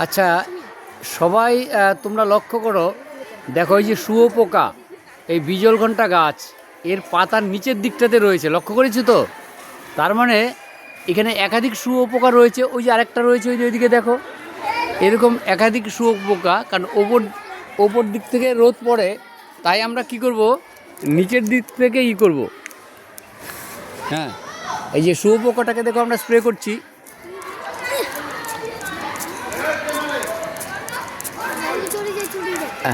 আচ্ছা, সবাই তোমরা লক্ষ্য করো, দেখো এই যে শুঁয়োপোকা, এই বিজলঘণ্টা গাছ, এর পাতার নিচের দিকটাতে রয়েছে, লক্ষ্য করেছো তো? তার মানে এখানে একাধিক শুঁয়োপোকা রয়েছে। ওই যে আরেকটা রয়েছে, ওই যে ওইদিকে দেখো, এরকম একাধিক শুঁয়োপোকা। কারণ ওপর দিক থেকে রোদ পড়ে, তাই আমরা কি করব, নিচের দিক থেকে করব। হ্যাঁ, এই যে শুঁয়োপোকাটাকে দেখো আমরা স্প্রে করছি।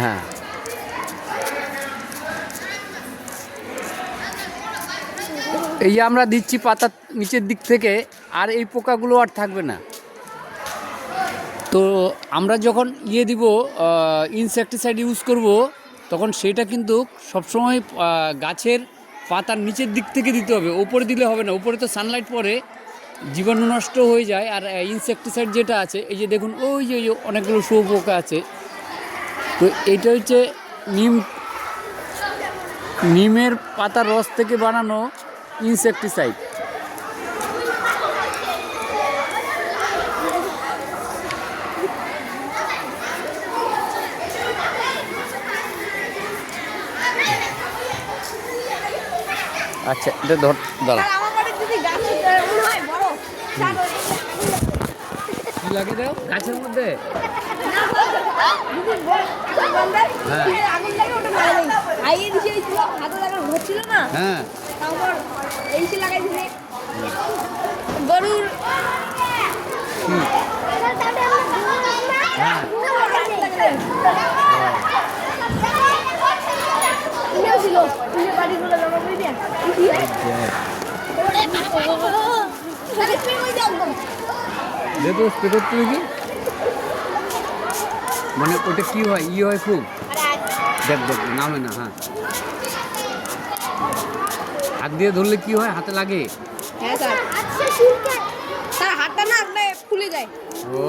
হ্যাঁ, এই যে আমরা দিচ্ছি পাতার নিচের দিক থেকে, আর এই পোকাগুলো আর থাকবে না। তো আমরা যখন দিব ইনসেকটিসাইড ইউজ করব, তখন সেটা কিন্তু সবসময় গাছের পাতার নিচের দিক থেকে দিতে হবে, ওপরে দিলে হবে না। ওপরে তো সানলাইট পড়ে, জীবাণু নষ্ট হয়ে যায়। আর ইনসেকটিসাইড যেটা আছে, এই যে দেখুন ওই যে অনেকগুলো শুঁয়োপোকা আছে, তো এইটা হচ্ছে নিমের পাতার রস থেকে বানানো ইনসেকটিসাইড। আচ্ছা, এটা দাঁড়া, কি লাগে দাও গাছের মধ্যে? হ্যাঁ, গরুর দেখো স্প্রে করতে কি মানে ওটা কি হয়, হয় খুব, দেখ দেখ নামে না। হ্যাঁ, হাত দিয়ে ধরলে কি হয়, হাতে লাগে? হ্যাঁ স্যার, হাতটা না ফুলে যায়। ও,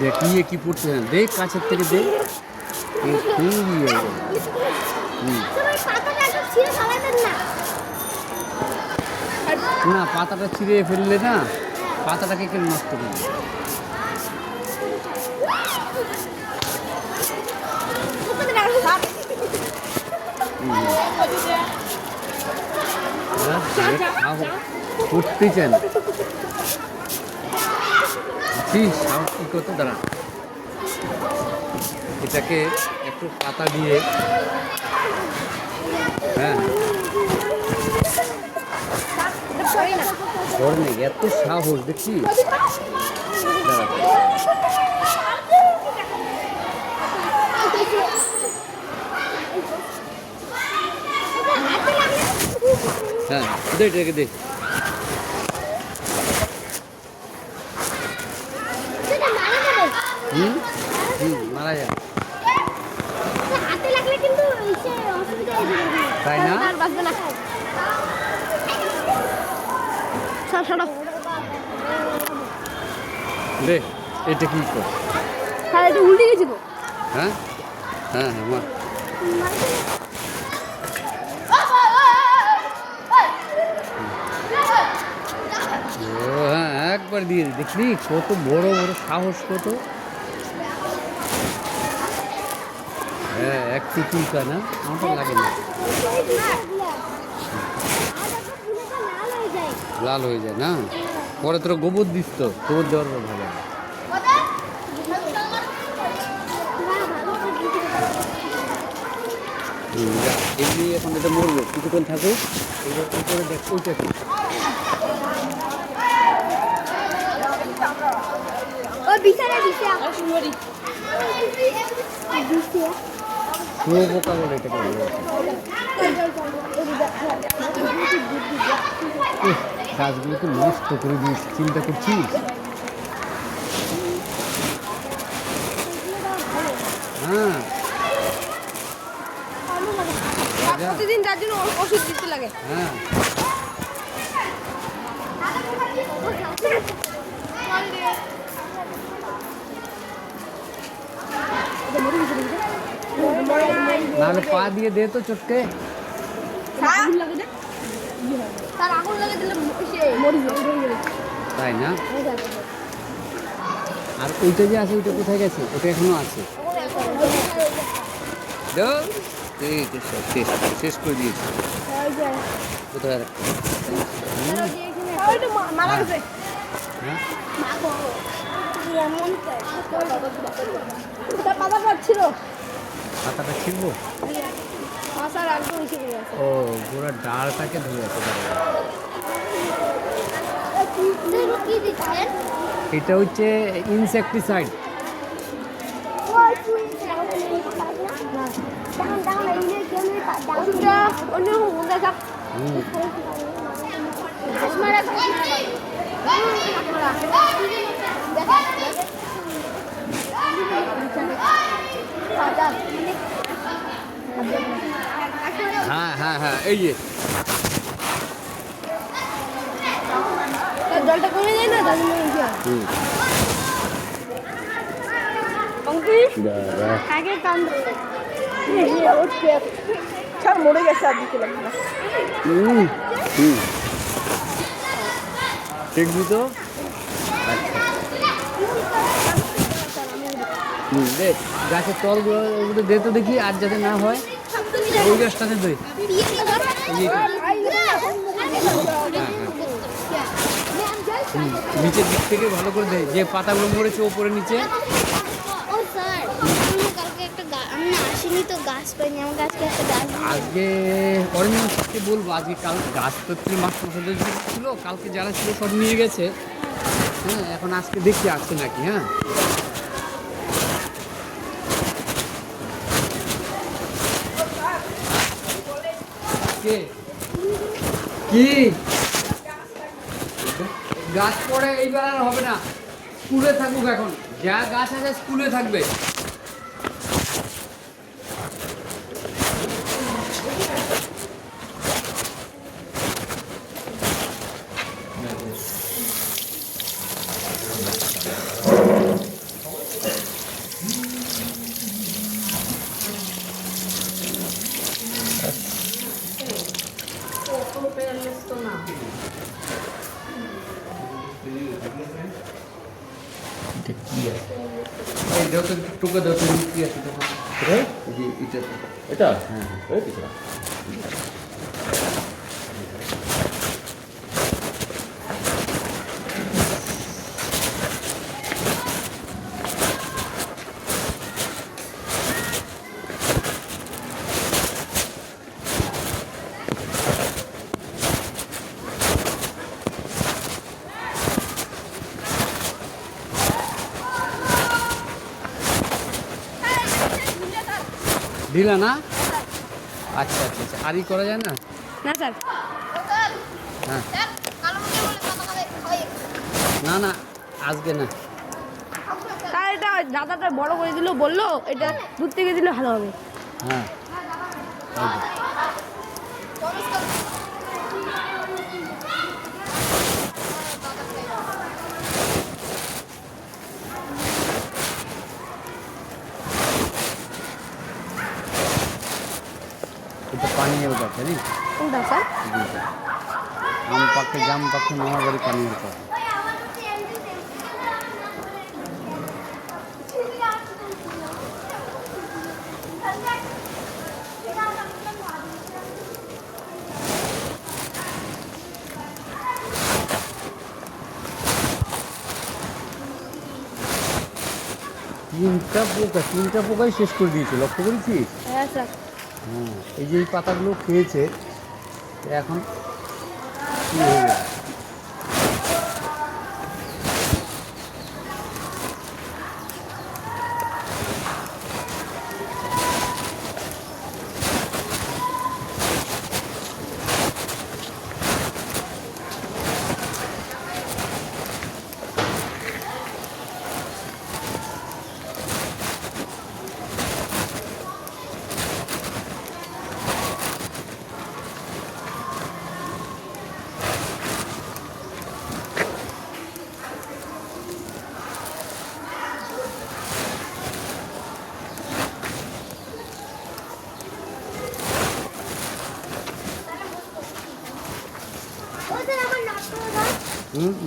দেখিয়ে কি পড়তে না, দেখ কাছের থেকে দেখ, খুবই না, পাতাটা ছিঁড়ে ফেললে না, পাতাটাকে কেন নষ্ট করবে? করতে চান সাহস কি করতে, দাঁড়া, এটাকে একটু পাতা দিয়ে, হ্যাঁ ধরে নেই, এত সাহস দেখছি। দাঁড়া, হ্যাঁ দে, এটাকে দে। মারা যায়, তাই না? দে, এটা কি কর? হ্যাঁ, এটা উল্টে গেছিল। হ্যাঁ হ্যাঁ হ্যাঁ, মা একবার দিয়ে দেখলি কত বড় বড় সাহস, কত। হ্যাঁ, একটু চুলকা না, আমাকে লাগে না, লাল হয়ে যায় না। পরে তোরা গোবর দিস, তো গোবর দেওয়ার পর ভালো হয়। এমনি এখন এটা মরবে, কিছুক্ষণ থাকুক, এবার কি করে দেখ ওইটা কি। শুঁয়োপোকা বলে এটাকে, গাছগুলোকে নষ্ট করে দিয়েছি, চিন্তা করছিস? হ্যাঁ, প্রতিদিন তার জন্য ওষুধ দিতে লাগে। হ্যাঁ, নাহলে পা দিয়ে দে তো চটকে। তার আগুন লাগে দিলে মরে যাবে। তাই না? আর ওইটা যে আছে ওইটা কোথায় গেছে? ওটা এখনো আছে। দাও। এই তো শেষ শেষ করে দিয়েছি। কোথায় রাখ- মারা গেছে। হ্যাঁ পাতা পাচ্ছিল পাতাটা ছিড়বো? আসার একদম এসে গেছে। ও পুরো ডালটাকে ধরে আছে। কি দিচ্ছেন? এটা হচ্ছে ইনসেকটিসাইড। ওষুধটা অন্যরকম মজা থাক। হ্যাঁ হ্যাঁ হ্যাঁ এই যে জলটা কমে যায় না তার জন্য হুম। অঙ্কুশ আগে কান ছাড় মরে গেছে আর দিতে লাগবে না। হুম হুম দেখবি তো? আচ্ছা হুম দে গাছের তলগুলো ওগুলো দে তো দেখি আর যাতে না হয় ওই গাছটাতে দে। এই যে হুম, নিচের দিক থেকে ভালো করে দে যে পাতাগুলো মরেছে ওপরে নিচে। ও স্যার আমি কালকে একটা আমি না আসিনি তো গাছ পাইনি আমার গাছকে একটা গাছ দিন। আজকে অরিজিনালকে বলবো আজকে কাল গাছ তো মাস্টার মশাইদের ছিল কালকে যারা ছিল সব নিয়ে গেছে। হ্যাঁ এখন আজকে দেখি আসছে নাকি। হ্যাঁ কে কি গাছ পড়ে এইবার আর হবে না, স্কুলে থাকুক এখন যা গাছ আছে স্কুলে থাকবে। এই দাও তো টুকা দাও তো কি আছে তখন এই যে এটা এটা হ্যাঁ এই কিছুটা দিলা না? আচ্ছা আচ্ছা আচ্ছা আর ই করা যায় না? না স্যার হ্যাঁ না না আজকে না। স্যার এটা দাদাটা বড় করে দিল বললো এটা দূর থেকে দিলে ভালো হবে। হ্যাঁ এই যে। এটা পানীয় গাছ জানি কোনটা স্যার? আম পাখে জাম পাখে মামার বাড়ি পানীয় গাছ। তিনটা পোকাই শেষ করে দিয়েছে, লক্ষ্য করেছিস? হ্যাঁ স্যার হ্যাঁ এই যে এই পাতাগুলো খেয়েছে এখন কি হয়ে গেছে?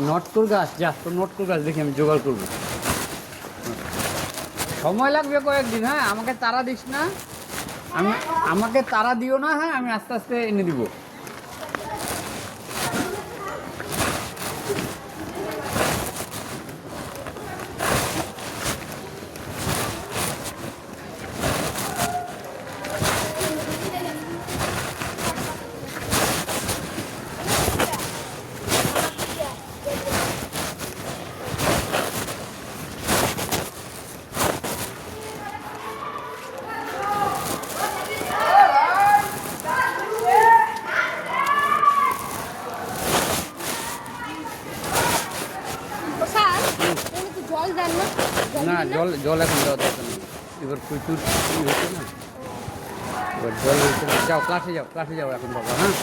নটকর গাছ, যা তোর নটকর গাছ দেখি আমি জোগাড় করবো। সময় লাগবে কয়েকদিন, হ্যাঁ আমাকে তাড়া দিস না, আমাকে তাড়া দিও না, হ্যাঁ আমি আস্তে আস্তে এনে দিব। স্যার একটু জল দেন না। না জল জল এখন দেওয়া দরকার নেই, এবার প্রচুর হচ্ছে না, এবার জল হচ্ছে না। যাও ক্লাসে যাও এখন বাবা, হ্যাঁ।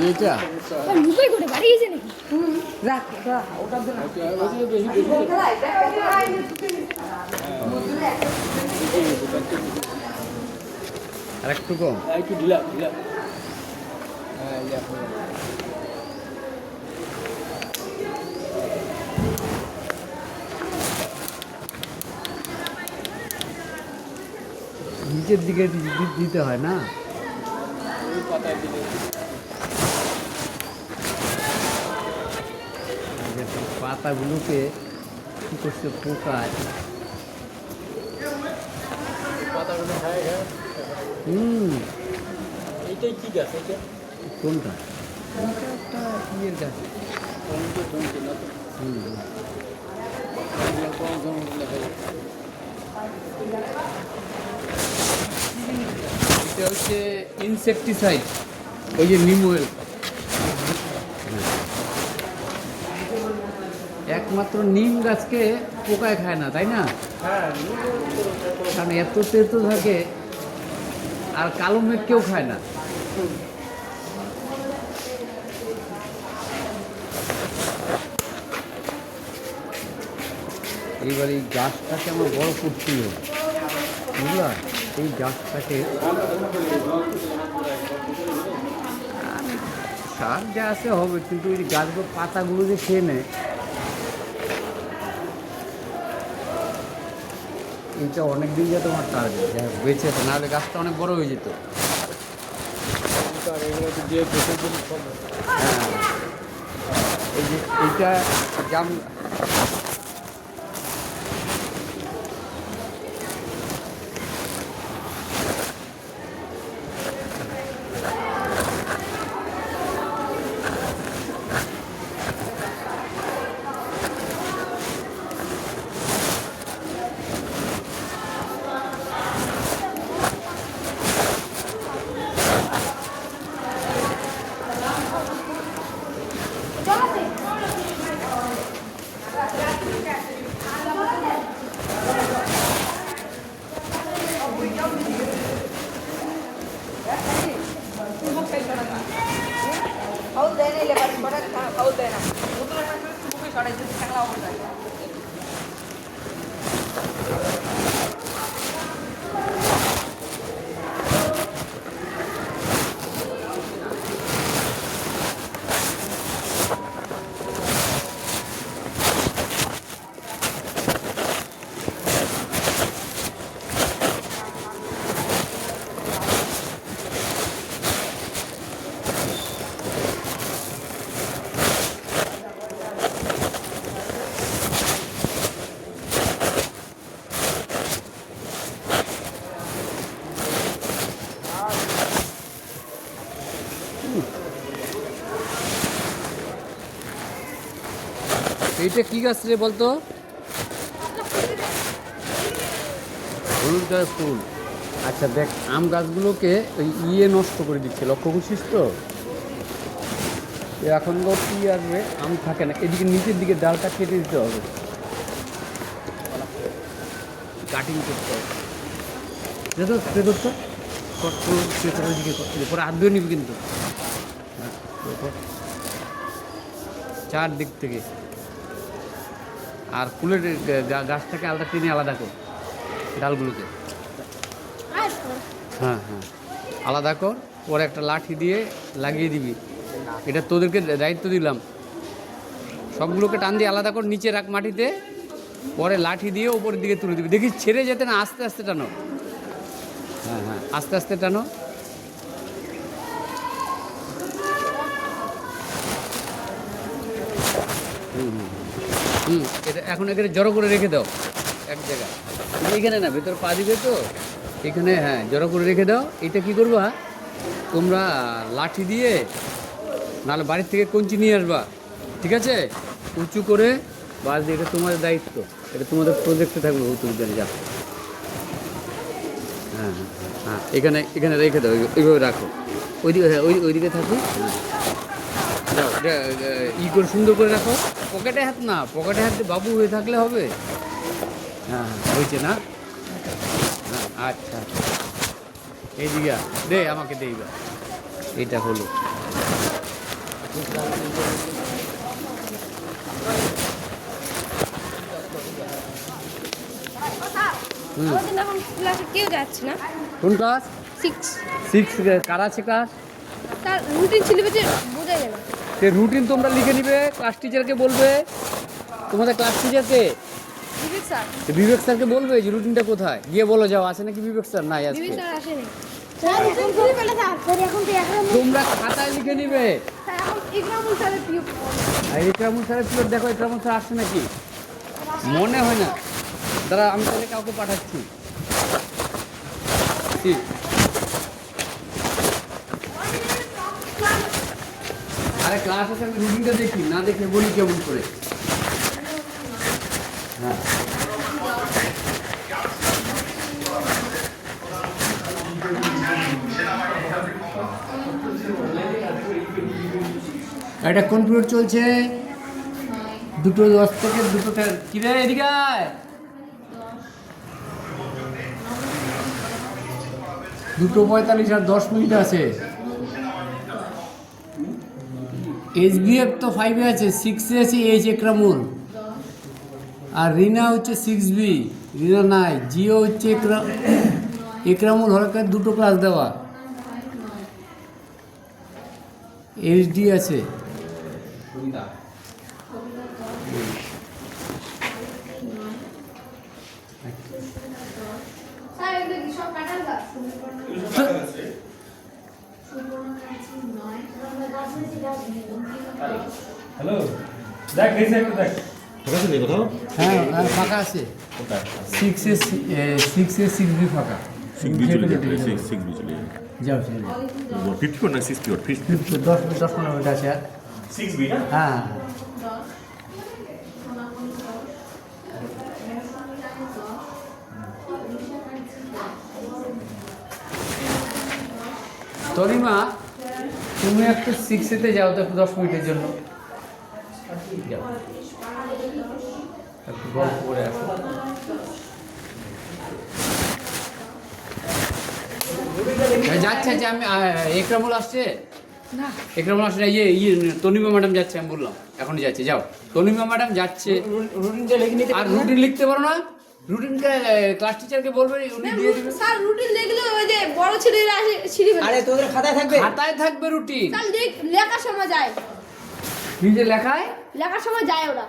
এইটা লুকাই করে বাড়িয়েছে নাকি? আর একটু কম, একটু ঢিলা ঢিলা। নিচের দিকে দিতে হয় না, পাতাগুলোকে কি করছে পোকায়। পাতাগুলো খায় খায়। এইটাই কি গাছ এটা? কোনটা? এটা একটা ইয়ের গাছ। টমেটো টমেটো না তো? এটা হচ্ছে ইনসেকটিসাইড, ওই যে নিম অয়েল। একমাত্র নিম গাছকে পোকায় খায় না, তাই না? কারণ এত তেতো থাকে, আর কালো মেঘ কেউ খায় না। এইবার এই গাছটাকে আমার বড় করছিল, বুঝলা? এই গাছটাকে সার যা আছে হবে, কিন্তু এই গাছগুলো পাতাগুলো যে খেয়ে নেয়, এইটা অনেক দিন যাতে আমার টার্গেট, যাই হোক বেঁচে আছে, নাহলে গাছটা অনেক বড় হয়ে যেত। হ্যাঁ, এই যে এইটা জাম, এইটা কি গাছ রে বলতো? হলুদ গাছ ফুল। আচ্ছা দেখ, আম গাছগুলোকে ওই নষ্ট করে দিচ্ছে, লক্ষ্য করছিস তো? এখন কি আসবে, আম থাকে না। এদিকে নিচের দিকে ডালটা কেটে দিতে হবে, কাটিং করতে হবে। দেখো স্প্রে করতো, পরে হাত ধুয়ে নিবি কিন্তু। চারদিক থেকে। আর ফুলের গাছটাকে আলাদা টেনে আলাদা কর, ডালগুলোকে। হ্যাঁ হ্যাঁ, আলাদা কর। পরে একটা লাঠি দিয়ে লাগিয়ে দিবি। এটা তোদেরকে দায়িত্ব দিলাম। সবগুলোকে টান দিয়ে আলাদা কর, নিচে রাখ মাটিতে। পরে লাঠি দিয়ে উপরের দিকে তুলে দিবি। দেখিস ছেড়ে যেতে না, আস্তে আস্তে টানো। হ্যাঁ হ্যাঁ, আস্তে আস্তে টানো। এটা এখন এখানে জড়ো করে রেখে দাও এক জায়গায়। এইখানে না, ভেতর পা দিবে তো এখানে। হ্যাঁ, জড়ো করে রেখে দাও। এটা কি করবা তোমরা, লাঠি দিয়ে, নাহলে বাড়ির থেকে কঞ্চি নিয়ে আসবা, ঠিক আছে? উঁচু করে বাস দিয়ে, এটা তোমাদের দায়িত্ব, এটা তোমাদের প্রজেক্টে থাকবে। তুমি যা। হ্যাঁ হ্যাঁ হ্যাঁ, এখানে এখানে রেখে দাও, এইভাবে রাখো। ওইদিকে, হ্যাঁ ওইদিকে থাকো। দাও, করে সুন্দর করে রাখো। পকেটে হাত না, পকেটে হাত দিয়ে বাবু হয়ে থাকলে হবে। হ্যাঁ হ্যাঁ, হয়েছে না? হ্যাঁ আচ্ছা, এইদিকে দে, আমাকে দে। এইটা হলো। কেউ যাচ্ছে না। কোন ক্লাস? 6। 6। কার আছে ক্লাস? তার রুটিন ছিল যে বোঝা যাবে। সে রুটিন তোমরা লিখে নিবে, ক্লাস টিচারকে বলবে। তোমাদের ক্লাস টিচারকে, বিবেক স্যার। বিবেক স্যারকে বলবে যে রুটিনটা কোথায়, গিয়ে বলো যাও। আছে নাকি বিবেক স্যার? নাই আজকে। বিবেক স্যার আসেনি। তোমরা খাতায় লিখে নিবে। এখন ইকরামুল স্যারের পিও। আর ইকরামুল স্যারের পিও দেখো, ইকরামুল স্যার আসছে নাকি? মনে হয় না। দাঁড়া, আমি তাহলে কাউকে পাঠাচ্ছি। ঠিক। আরে ক্লাস আছে, আমি রুটিনটা দেখি, না দেখে বলি কেমন করে। হ্যাঁ, এটা কোন পিরিয়ড চলছে? 2:10 থেকে 2:10। কি রে, এদিকে আয়। 2:45 আর 10 মিনিট আছে। SBF তো 5-এ আছে, 6-এ আছে এইচ একরামুল। আর রিনা হচ্ছে 6B, রিনা নাই। জিও হচ্ছে একরামুল হরকার, 2টো ক্লাস দেওয়া। HD আছে। হ্যালো, দেখ এই সাইডটা দেখ। ফাঁকা আছে কোথাও? হ্যাঁ ফাঁকা আছে। 6A 6B ফাঁকা। 6B চলে যাবে, 6B চলে যাবে। যাও চলে যাও। 50 না 60 ওর 50 10-15 মিনিট আছে আর। 6B না? হ্যাঁ, তরিমা তুমি একটু 6-এতে যাও তো, 10 মিনিটের জন্য যাও, একটু গল্প করে আসো। যাচ্ছে যে আমি একরামুল আসছে, না একরামুল আসলে ইয়ে তনিমা ম্যাডাম যাচ্ছে, আমি বললাম এখনই যাচ্ছে, যাও। তনিমা ম্যাডাম যাচ্ছে। রুটিনটা লিখে নিতে আর রুটিন লিখতে পারো না? রুটিনকে ক্লাস টিচারকে বলবে, উনি দিয়ে দেবে। স্যার রুটিন লিখলে ওই যে বড় ছেলেরা আসে সিঁড়ি ফেলে। আরে তোদের খাতায় থাকবে। খাতায় থাকবে রুটিন। স্যার লেখার সময় যায়, নিজে লেখায় লেখার সময় যায় ওরা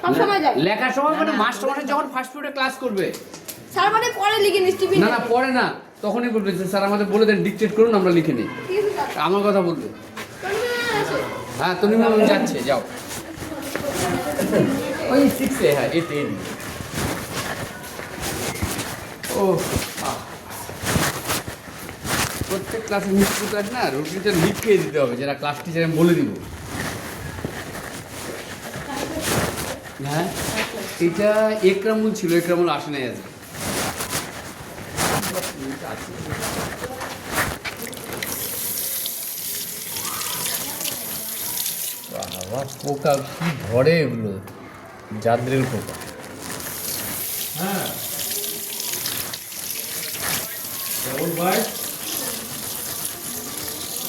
সব সময় যায়। লেখার সময় মানে মাস্টার মানে যখন ফার্স্ট পিরিয়ডে ক্লাস করবে, স্যার মানে পরে লিখে নিস টিফিন। না না পরে না, তখনই বলবে যে স্যার আমাদের বলে দেন, ডিকটেট করুন, আমরা লিখে নিই। ঠিক আছে স্যার। আমার কথা বলবে। আছে। হ্যাঁ তনিমা ম্যাম যাচ্ছে, যাও। ওই 6-এ, হ্যাঁ 8-এ। ও প্রত্যেক ক্লাসে মিষ্টি ক্লাস না রুটিনটা লিখে দিতে হবে, যেটা ক্লাস টিচার আমি বলে দিব। হ্যাঁ এটা একরামুল ছিল, একরামুল আসে নাই আজকে। বাবা পোকা কি ধরে এগুলো, জাদ্রেল পোকা। হ্যাঁ ডাবল বাই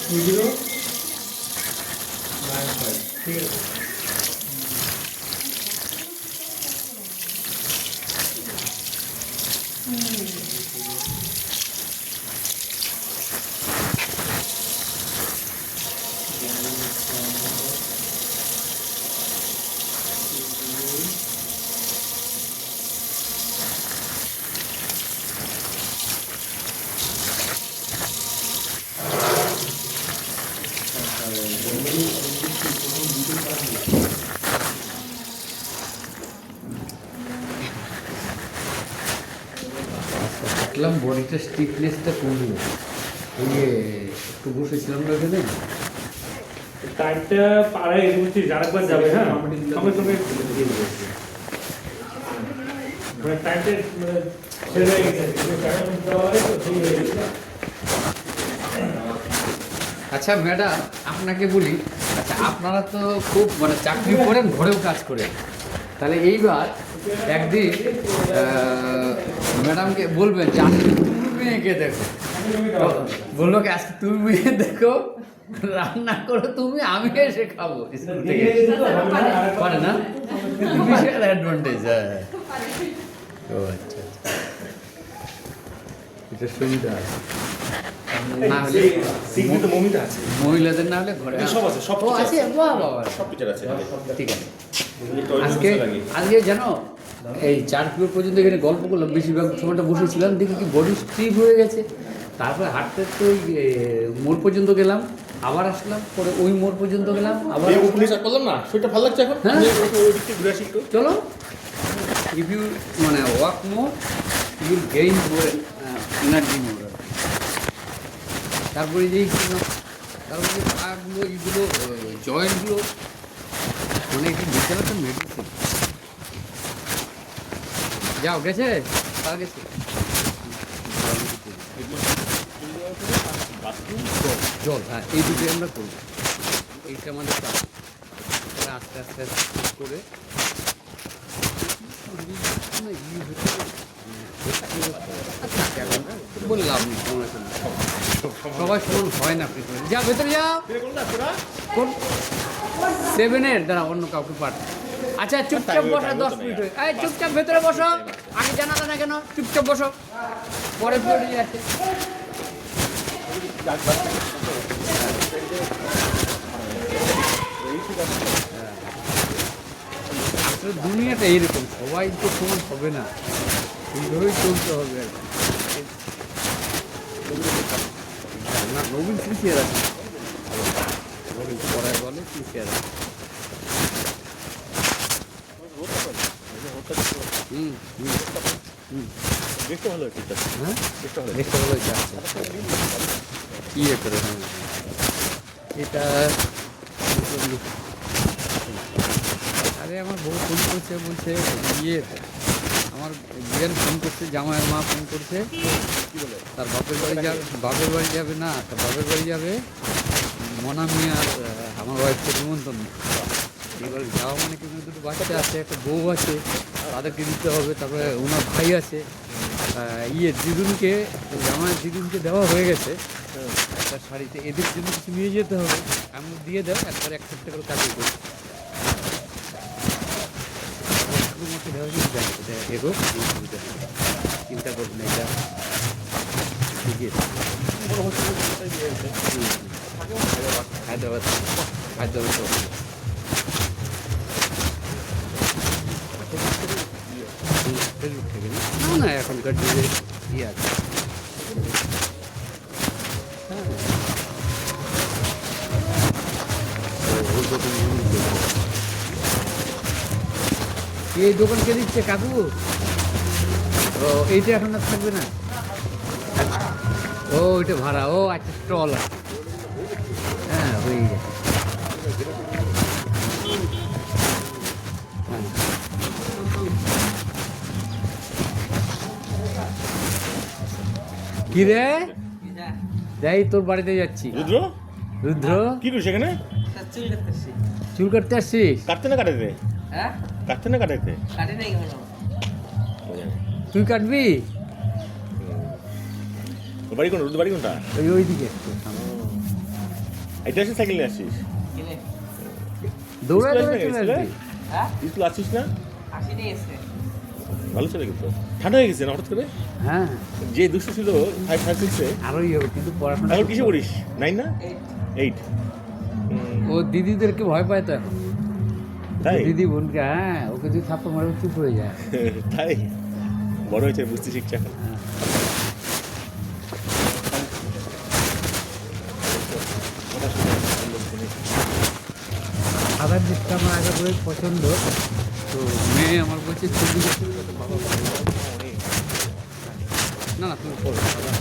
2095 ঠিক আছে। দেখলাম বডিটা স্টিফনেসটা কমলো, ওই যে একটু বসেছিলাম না ওখানে। টাইমটা পাড়ায় এগোচ্ছি, আরেকবার যাবে। হ্যাঁ আমি তোকে দিয়ে দেবো। মানে টাইমটা মানে ছেড়ে হয়ে গেছে, টাইম দেওয়া হয় তো ঠিক হয়ে গেছে। আচ্ছা ম্যাডাম আপনাকে বলি, আচ্ছা আপনারা তো খুব মানে চাকরি করেন, ঘরেও কাজ করেন, তাহলে এইবার একদিন ম্যাডামকে বলবেন যে আজকে তুমি মেয়েকে দেখো, বললো কি আজকে তুমি মেয়ে দেখো, রান্না করো তুমি, আমি এসে খাবো স্কুল থেকে। পারে না, বিশাল অ্যাডভান্টেজ। হ্যাঁ ও আচ্ছা, এটা সুবিধা আছে। না হলে সিগনি তো মমিতা আছে, মহিলাদের না হলে ঘরে সব আছে, সব ও teacher আছে, আছে। বাহ বাহ বাহ। সব টিচার আছে। ঠিক আছে। একটু অল্প আজকে বসে লাগি। আজকে জানো এই 4 কিলো পর্যন্ত এখানে গল্প করলাম, বেশিরভাগ সময়টা বসেছিলাম, দেখি কি বডি স্ট্রিপ হয়ে গেছে। তারপরে হাঁটতে তো ওই মোড় পর্যন্ত গেলাম, আবার আসলাম, পরে ওই মোড় পর্যন্ত গেলাম, আবার এই উপনিষ করলাম না, শরীরটা ভালো লাগছে এখন। হ্যাঁ। আমি ওই দিকটা ঘুরে আসি একটু। চলো। ইফ ইউ মানে walk more you gain more energy more. তারপরে যে তারপরে পাগুলো এইগুলো জয়েন্টগুলো মানে কি বিশাল একটা মেডিসিন। যাও গেছে, তার গেছে জল। হ্যাঁ এই দুটোই আমরা করবো, এইটা আমাদের কাজ। তাহলে আস্তে আস্তে আস্তে করে বললাম সবাই সমান হয় না পৃথিবী। যা ভেতরে যাও, কোন 7-এর দ্বারা অন্য কাউকে পাঠ। আচ্ছা চুপচাপ বসো, 10 মিনিট হয়ে। এই চুপচাপ ভেতরে বসো, আগে জানাতে না কেন, চুপচাপ বসো, পরে পড়ে আছে। আসলে দুনিয়াটা এইরকম, সবাই তো সমান হবে না, এইভাবেই চলতে হবে আর কি। না নবীন সিনসিয়ার আছে, নবীন পড়ায় বলে সিনসিয়ার আছে। হুম হুম হুম দেখতে ভালো একটু। হ্যাঁ দেখতে ভালো। দেখতে ভালো যাচ্ছে ইয়ে করে। হ্যাঁ এটা আরে আমার বউ ফোন করছে, বলছে ইয়ে আমার বিয়ের ফোন করছে, জামাইয়ের মা ফোন করছে, তার বাপের বাড়ি যাবে, বাপের বাড়ি যাবে না, তার বাপের বাড়ি যাবে মনামি আর আমার ওয়াইফকে নিমন্ত্রণ। এবার যাওয়া মানে কিন্তু দুটো বাচ্চা আছে, একটা বউ আছে, তাদেরকে দিতে হবে। তারপরে ওনার ভাই আছে, ইয়ে দিদুনকে, জামাইয়ের দিদুনকে দেওয়া হয়ে গেছে, তার শাড়িতে এদের জন্য কিছু নিয়ে যেতে হবে, আমি দিয়ে দাও একবারে এক সপ্তাহ করে কাজে করি মতো দেওয়া কিন্তু জানি এটা এগো সুবিধা নেই, চিন্তা করবো না, এটা ঠিকই আছে। হায়দ্রাবাদ হায়দ্রাবাদ ফেসবুক থেকে না না এখনকার যুগে ইয়ে আছে। হ্যাঁ এই দোকান কে দিচ্ছে কাকু? ও এইটা এখন আর থাকবে না, ও ওইটা ভাড়া, ও আচ্ছা স্টল আছে, হ্যাঁ হয়ে গেছে। হ্যাঁ। কি রে যাই তোর বাড়িতে যাচ্ছি। রুদ্র রুদ্র কি করছিস এখানে? চুল কাটতে আসছিস? কাটতে না কাটাইতে? কাটতে না কাটাইতে? তুই কাটবি? ওর বাড়ি কোন? রুদ্র বাড়ি কোনটা? ওইদিকে এটা এসে সাইকেল নিয়ে আসছিস? দৌড়ায় স্কুলে দৌড়ায় চলে আসছিস? আসবি। স্কুল আসছিস না? ভালো চলে কিন্তু ঠান্ডা হয়ে গেছে না হঠাৎ করে? হ্যাঁ যে দুষ্টু ছিল 5 6 আরোই হবে কিন্তু পড়াশোনা এখন কিসে পড়িস? 9 না 8? ও দিদিদেরকে ভয় পায় তো এখন, তাই দিদি বোনকে, হ্যাঁ ওকে যদি থাপ্পড় মারে চুপ হয়ে যায়। তাই বড় হয়েছে বুঝতে শিখছে এখন। হ্যাঁ। সাদা জিনিসটা আমার আগে করে পছন্দ, তো মেয়ে আমার বলছে ছবি দেখতে বাবা ভালো লাগে। না না তুমি পড়ো সাদা।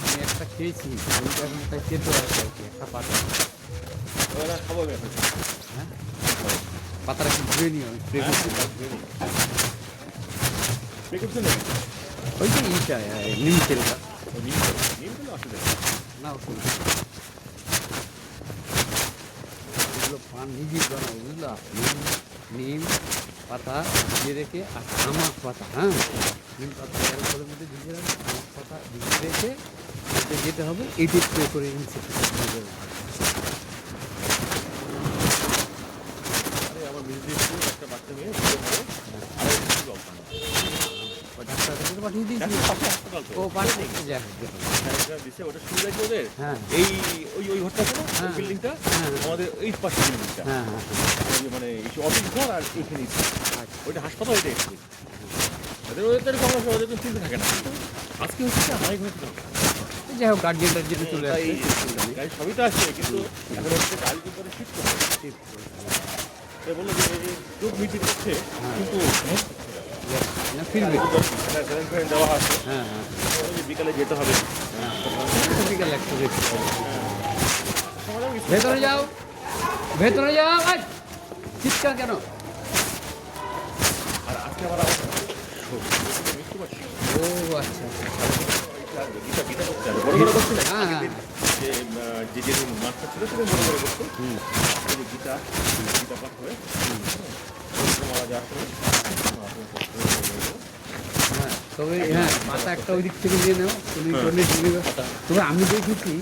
আমি একটা খেয়েছি ওইটা এখন তাই চেতে আছে আর কি, একটা পাতা, ওরা খাবো আমি এখন। হ্যাঁ পাতাটা একটু ধুয়ে নিও, আমি স্প্রে করছি। পে করছেন নাকি? ওই যে ইটা নিম তেলটা, ও নিম তেল আসলে না ওষুধ এগুলো পান নিজেই বানাবো বুঝলা, নিম পাতা ভিজিয়ে রেখে আর তামাক পাতা, হ্যাঁ নিম পাতা গরম জলের মধ্যে ভিজিয়ে রাখবে, তামাক পাতা ভিজিয়ে রেখে এতে যেতে হবে এইটি স্প্রে করে ইনসেক্টিসাইড। আরে আমার মিউজিক একটা বাচ্চা মেয়ে ভিডিও করে আর একটু জল পান ডাক্তার কাছে পাঠিয়ে দিয়েছি, হাসপাতাল তো ও পাঠিয়ে যাক এটা দিছে ওটা শুরু রাখি ওদের হ্যাঁ এই ওই ঘরটা আছে না হ্যাঁ। বিল্ডিংটা হ্যাঁ। আমাদের এই পাশে বিল্ডিংটা হ্যাঁ হ্যাঁ মানে এই অফিস ঘর আর এইখানে ওইটা হাসপাতাল এটা একটু ওদের ওদের সমস্যা ওদের কোনো চিন্তা থাকে না আজকে হচ্ছে আমার ঘরে যাই হোক গার্জিয়ান টার্জিয়ান চলে আসছে, গাড়ি সবই তো আসছে কিন্তু এখন হচ্ছে কালকে করে শিফট করতে তাই বললো যে গ্রুপ মিটিং হচ্ছে কিন্তু না ফিরবে, গ্যারেন্ট দেওয়া আছে হ্যাঁ হ্যাঁ বিকালে যেতে হবে বিকাল একটু রেস্ট করো। ভেতরে যাও, ভেতরে যাও, আয় চিৎকার কেন? আর আজকে আবার মিষ্টি পাচ্ছি ও আচ্ছা গীতা গীতা করতে হবে বড় বড় করছি না হ্যাঁ হ্যাঁ যে যেদিন মাছটা ছিল সেদিন বড় বড় করতো এই যে গীতা গীতা পাঠ করে মারা যাওয়ার সময় হ্যাঁ তবে হ্যাঁ পাতা একটা ওই দিক থেকে নিয়ে নাও, তুমি টয়লেট নিয়ে পাতা। তবে আমি দেখেছি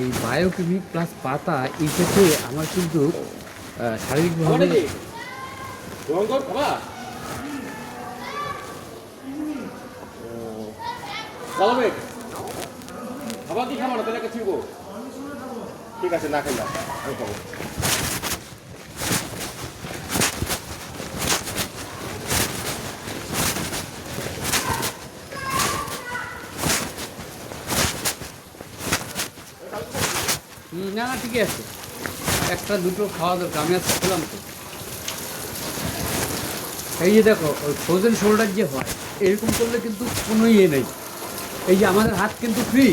এই বায়োকেমিক প্লাস পাতা এই ক্ষেত্রে আমার কিন্তু শারীরিকভাবে গঙ্গর খাবা চালাবে খাবা কি খাবা না তাহলে একটা ছিড়বো ঠিক আছে না খাইলাম আমি খাবো না না ঠিকই আছে, একটা দুটো খাওয়া দরকার, আমি আজকে খেলাম তো। এই যে দেখো ওই ফ্রোজেন শোল্ডার যে হয় এরকম করলে কিন্তু কোনো ইয়ে নেই, এই যে আমাদের হাত কিন্তু ফ্রি,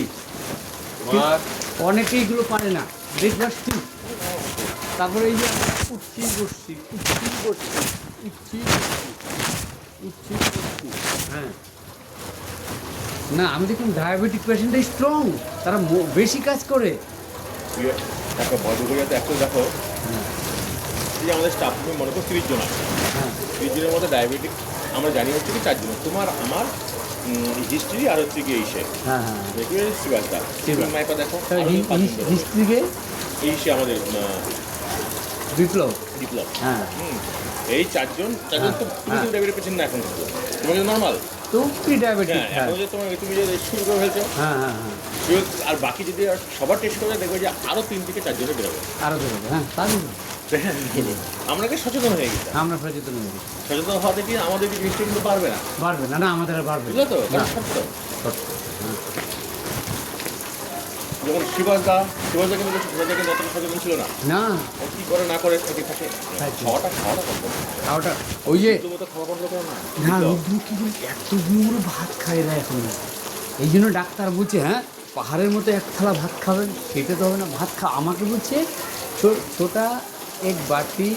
অনেকে এইগুলো পারে না, ব্রেকফাস্ট ঠিক, তারপরে এই যে উঠছি বসছি উঠছি বসছি উঠছি উঠছি বসছি, হ্যাঁ না আমি দেখুন ডায়াবেটিক পেশেন্টই স্ট্রং, তারা বেশি কাজ করে। একটা বড় করে একটা দেখো এই যে আমাদের স্টাফ রুমে মনে করো 30 জন আছে, 30 জনের মধ্যে ডায়াবেটিক আমরা জানি হচ্ছে কি 4 জন, তোমার আমার হিস্ট্রি আর হচ্ছে কি এইসে হ্যাঁ হ্যাঁ শিবাসদা মাইপা দেখো হিস্ট্রিকে এইসে আমাদের বিপ্লব বিপ্লব। হ্যাঁ এই চারজন তো তুমি তো ডায়াবেটিক পেশেন্ট না এখন, তোমাকে নর্মাল। তো প্রি ডায়াবেটিক হ্যাঁ, এখন যে তোমার তুমি যে শুরু করে ফেলছো, হ্যাঁ হ্যাঁ হ্যাঁ আর বাকি যদি আর সবার টেস্ট করে দেখবে যে আরো 3 থেকে 4 জনের বেরোবে। আরও বেরোবে, হ্যাঁ তাই আমরা কি সচেতন হয়ে গেছি, আমরা সচেতন হয়ে গেছি। সচেতন হওয়া থেকে আমাদের এই জিনিসটা কিন্তু পারবে না, বাড়বে না, না আমাদের আর বাড়বে বুঝলো তো? না। সত্য। সত্য, হ্যাঁ। যখন শিবাসদা কিন্তু অতটা সচেতন ছিল না, না ও কি করে না করে থাকে থাকে খাওয়াটা করতো খাওয়াটা ওই যে মতো খাওয়া বন্ধ করো না। না রুদ্র কি বলে এত গুঁড়ো ভাত খায় না এখন, এই জন্য ডাক্তার বলছে হ্যাঁ পাহাড়ের মতো এক থালা ভাত খাবেন, সেটা তো হবে না, ভাত আমাকে বলছে ছোটা এক বাটি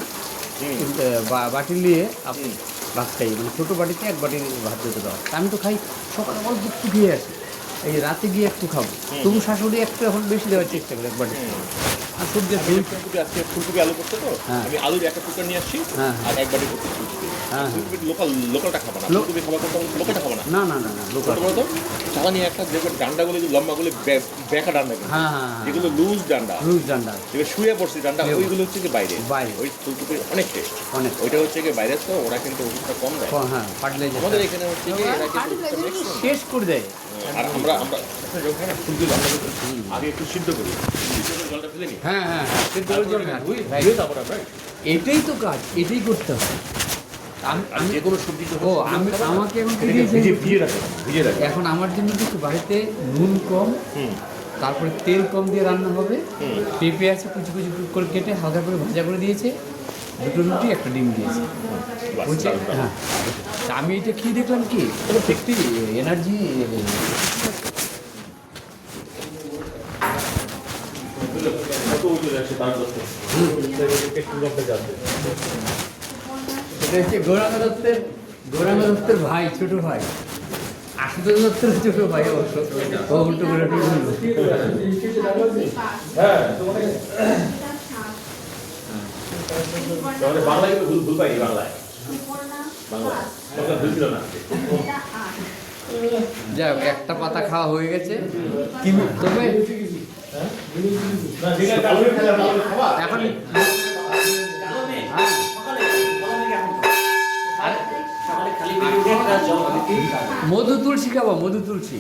বাটি নিয়ে আপনি ভাত খাই, মানে ছোটো বাটিতে এক বাটি ভাত দিতে দেওয়া। আমি তো খাই সকালে অল্প একটু খেয়ে আসি, এই রাতে গিয়ে একটু খাবো, তবু শাশুড়ি একটু এখন বেশি দেওয়ার চেষ্টা করে এক বাটি। আর সবজি ফুলকপি আজকে ফুলকপি আলু করতে তো হ্যাঁ। আমি আলুর একটা টুকরা নিয়ে আসছি হ্যাঁ। আর এক বাটি করতে হ্যাঁ। ফুলকপি লোকালটা খাবো না, ফুলকপি খাবার করতে লোকালটা খাবো না। না না না না লোকাল, বলতো চালা নিয়ে একটা দেখবে ডান্ডাগুলো যে লম্বাগুলো বেঁকা ডান্ডা কিন্তু, হ্যাঁ হ্যাঁ যেগুলো লুজ ডান্ডা, রুজ ডান্ডা যেগুলো শুয়ে পড়ছে ডান্ডা, শুয়ে ওইগুলো হচ্ছে কি বাইরে বাইরে। ওই ফুলকপির অনেক টেস্ট, অনেক ওইটা হচ্ছে কি বাইরে, তো ওরা কিন্তু ওষুধটা কম দেয়। হ্যাঁ ফার্টিলাইজার আমাদের এখানে হচ্ছে কি এরা কিন্তু ওষুধটা maximum। শেষ করে দেয়। আর আমরা যখন খাই না ফুলকপি রান্না করি আগে একটু সিদ্ধ করি, সিদ্ধ করে জলটা ফেলে নিই, হ্যাঁ হ্যাঁ হ্যাঁ সেদ্ধ করে জল খায়। ধুয়ে তারপর আমরা এটাই তো কাজ, এটাই করতে হবে। আর যে কোনো সবজি তো আমাকে এখন কি এটাকে দিয়েছে? ভিজিয়ে রাখে। এখন আমার জন্য কিছু বাড়িতে নুন কম, তারপরে তেল কম দিয়ে রান্না হবে, পেঁপে আছে কুচি কুচি করে কেটে হালকা করে ভাজা করে দিয়েছে, দুটো রুটি একটা ডিম দিয়েছে বলছে হ্যাঁ। তা আমি এটা খেয়ে দেখলাম কি একটি এনার্জি, এটা হচ্ছে গৌরাঙ্গ দত্তের ভাই, ছোট ভাই, আশুতোষ দত্তের ছোট ভাই অবশ্য, ও উল্টো করে বাংলায় ভুল পাইনি, বাংলায় ভুল ছিল না। যাই হোক একটা পাতা খাওয়া হয়ে গেছে, তবে এখন মধু তুলসী খাবো, মধু তুলসী,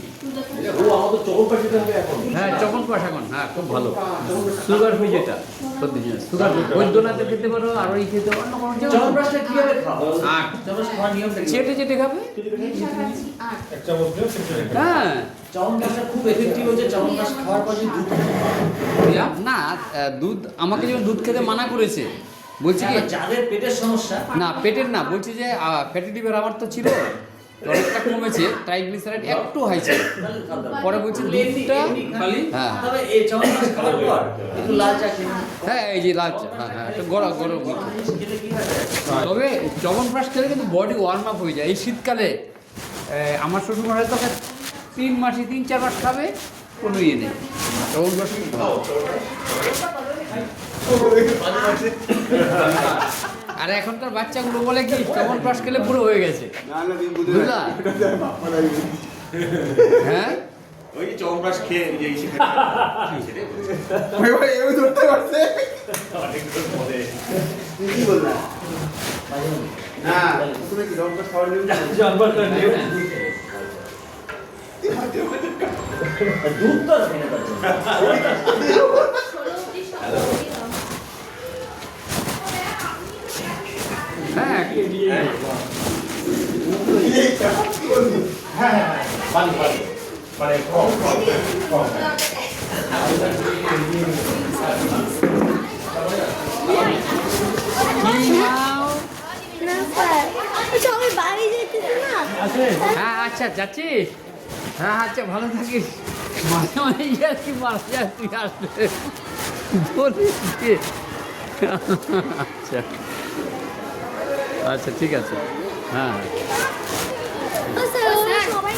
হ্যাঁ চমনপ্রাশ এখন, হ্যাঁ খুব ভালো, সুগার ফ্রি যেটা সত্যি সুগার বৈদ্যনাথে খেতে পারো, আর ওই খেতে অন্য কোনো চেটে চেটে খাবে, হ্যাঁ খুব এফেক্টিভ হচ্ছে চামচ খাওয়ার পর যে দুধ না দুধ আমাকে যখন দুধ খেতে মানা করেছে, বলছি কি যাদের পেটের সমস্যা, না পেটের না, বলছি যে ফ্যাটি লিভার আমার তো ছিল অনেকটা কমেছে, ট্রাইগ্লিসারাইড একটু হাই ছিল, পরে বলছি দুধটা হ্যাঁ তবে এই চামচ খাওয়ার পর একটু লাল চা খেয়ে হ্যাঁ এই যে লাল চা, হ্যাঁ হ্যাঁ একটু গরম গরম, খেলে কি হয়? তবে চবনপ্রাশ খেলে কিন্তু বডি ওয়ার্ম আপ হয়ে যায়। এই শীতকালে আমার শ্বশুর হয়তো 3 মাসে 3-4 মাস খাবে, কোনো ইয়ে নেই, চবনপ্রাশ খুব ভালো। আর এখনকার বাচ্চাগুলো বলে কি চবনপ্রাশ খেলে পুরো হয়ে গেছে, বুঝলা? হ্যাঁ ওই যে চমনপ্রাশ খেয়ে এই যে দুধ তো আর খেয়ে হ্যাঁ না স্যার সবাই বাড়ি যেতেছে না হ্যাঁ আচ্ছা যাচ্ছিস, হ্যাঁ আচ্ছা ভালো থাকিস, মাঝে মাঝে আর কি মারা যায় তুই আসলে বলিস কি? আচ্ছা আচ্ছা ঠিক আছে, হ্যাঁ স্যার সবাই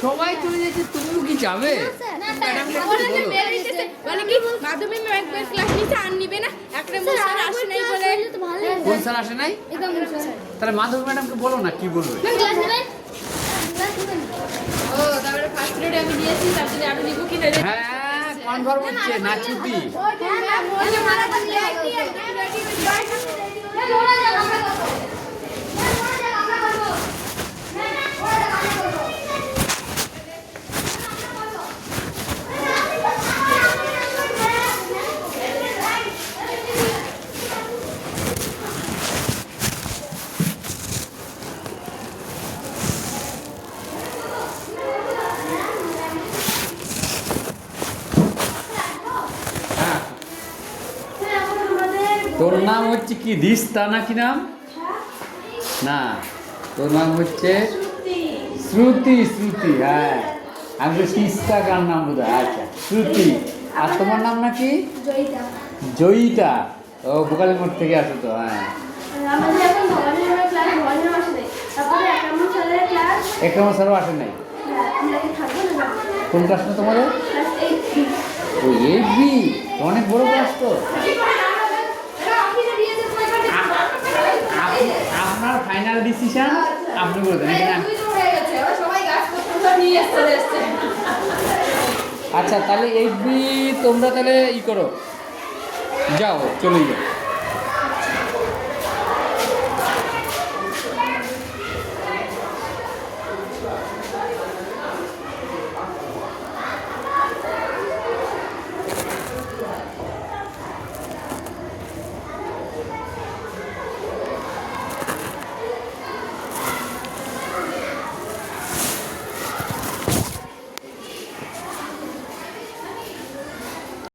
সবাই চলে যাচ্ছে, তুমিও কি যাবে? স্যার ম্যাডামকে একটু বলো। মানে কি মাধ্যমিক একবার ক্লাস নিতে আর নিবে না একটা স্যার আসে নাই বলে তো ভালো কোন স্যার আসে নাই? একদম স্যার তাহলে মাধবী ম্যাডামকে বলো না কি বলবে। ম্যাম ক্লাস নেবেন ক্লাস নেবেন ও তারপরে ফার্স্ট পিরিয়ডে আমি দিয়েছি তারপরে আমি নিব কি না হ্যাঁ কনফার্ম হচ্ছে না ছুটি। ওই মারা করলে তোর নাম হচ্ছে কি দিস্তা না কি নাম? না তোর নাম হচ্ছে শ্রুতি। শ্রুতি হ্যাঁ আমি তো তিস্তা কার নাম বোধ হয়। আচ্ছা শ্রুতি। আর তোমার নাম নাকি? জয়িতা জয়িতা। ও বোকালি মোড় থেকে আসো তো। হ্যাঁ আমাদের এখন ভবানীপুর ক্লাস ভবানীপুর আসে নাই তারপরে একাম্মা স্যারের ক্লাস একরম স্যারও আসে নাই। আমরা কি থাকবো না কোন ক্লাস না তোমাদের? ক্লাস 8 ও এবি অনেক বড় ক্লাস তো। আপনার ফাইনাল ডিসিশন আপনি বলে দেন। এখানে আচ্ছা তাহলে এবি তোমরা তাহলে ই করো, যাও চলে যাও।